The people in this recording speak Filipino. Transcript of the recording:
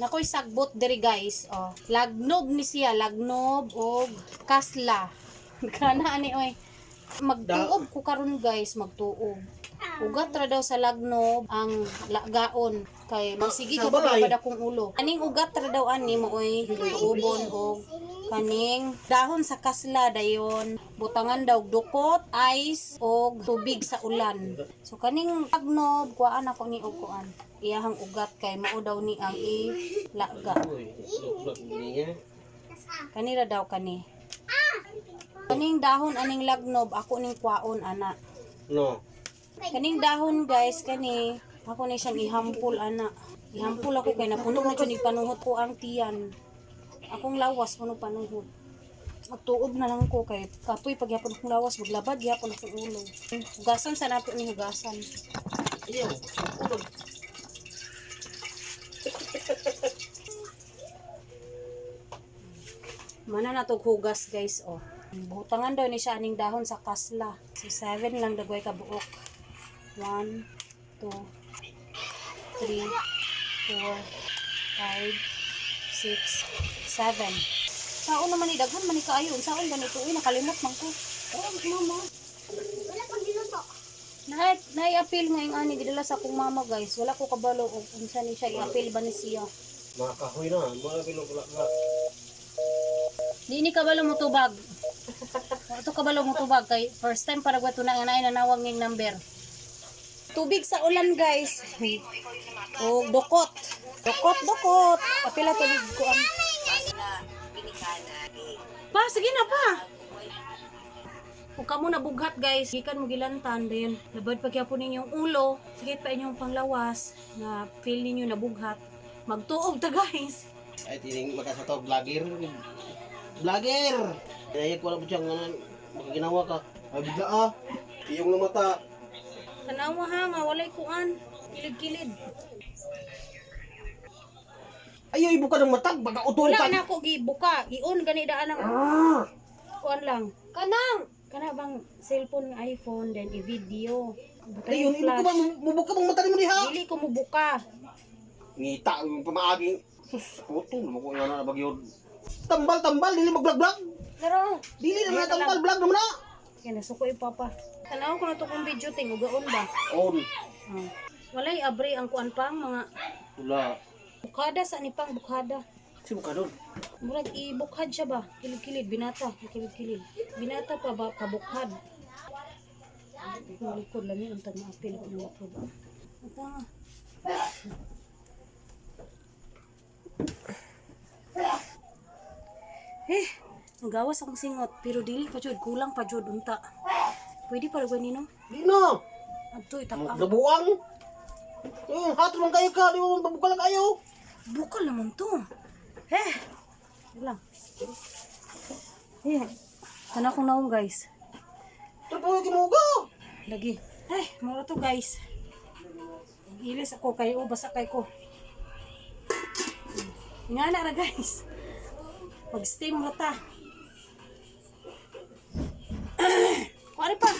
Nakoy sagbot diri guys. Oh, lagnob ni siya, lagnob og kasla. Kana ani oy. Magtuob ko karon guys, magtuob. Ugat ra daw sa lagnob ang lagaon kay magsige ka pagabad akong ulo. Aning ugat ra daw ani mo oy tuobon og kaning dahon sa kasla dayon butangan daw dukot, ice og tubig sa ulan. So kaning lagnob kuan ako ni og kuan. Iyahang ugat kay mao daw ni ang ilaga. Kanira daw kani. Kaning dahon aning lagnob ako ning kwaon ana. No. Kaning dahon guys kani ako ni siyang ihampol ana. Ihampol ako kay napuno na jud panuhot ko ang tiyan. Akong lawas puno panuhot. Magtuob na lang ko kay kapoy pagyapon akong lawas maglabad gyapon akong ulo. Hugasan sa nato ni hugasan. Iyo. Mana na tog hugas guys oh. Butangan daw ni siya aning dahon sa kasla. So 7 lang dagway ka buok. 1 2 3 4 5 6 7. Saon naman ni daghan man ni kaayo. Saon ganito uy nakalimot man ko. Oh mama. Wala pang giluto. Nai-appeal ngayong ani gidala sa akong mama guys. Wala ko kabalo og unsa ni siya i-appeal ba ni siya. Mga kahoy na, mga pinugulak-gulak. Di ni kabalo mo tubag. Ito kabalo mo tubag kay first time para gwato na nga nanawag ng number. Tubig sa ulan guys. O dokot. Dokot. Apila tubig ko ang. Pa sige na pa. Kung kamo nabughat guys, gikan mo gilantan dayon. Labad pa gyapon ninyong ulo, sige pa inyong panglawas na feel ninyo nabughat. Magtuog ta guys. Ay, tining makasatog vlogger. Vlogger! Kaya ko alam mo siyang makaginawa ka. Ay, bigla iyong ng mata. Tanawa ha nga, walay kuan. Kilid-kilid. Ay, ibu ka ng mata. Baka utol Wala ka. na ako gibuka. Ion gani daan ang kuan lang. Kana bang cellphone iPhone then i-video. Ay, yun, ibu ka ba? Mubuka bang mata ni mo niha? Dili ko mubuka. Ngita, yung pamaaging. Sus, utol. Naman ko nga na bagyod. Tambal, dili mag-vlog-vlog. Pero, Dili naman na tambal, vlog naman na. kaya nasuko papa. Tanaw ko na to kung video ting ugaon ba. On. Walay abri ang kuan pang mga Wala. bukada sa ni pang bukada. Sino ka doon? Murag ibukhad siya ba? Kilid-kilid binata, kilid-kilid. Binata pa ba pabukhad. Ang likod lang yun untang maapil ko ng likod. Ata. Nagawas akong singot pero dili pa jud kulang pa jud unta. Pwede pa rin nino? Di na. Adto itapang. Nabuang. Hato lang kayo ka. Di mo mabuka lang kayo. Bukal naman to. Lang. Kana kong naong guys. Pero po yung kimuga. Lagi. Mura to guys. Ilis ako kayo, basa kay ko. Nga na guys. Pag-steam mo ta. Kuwari pa.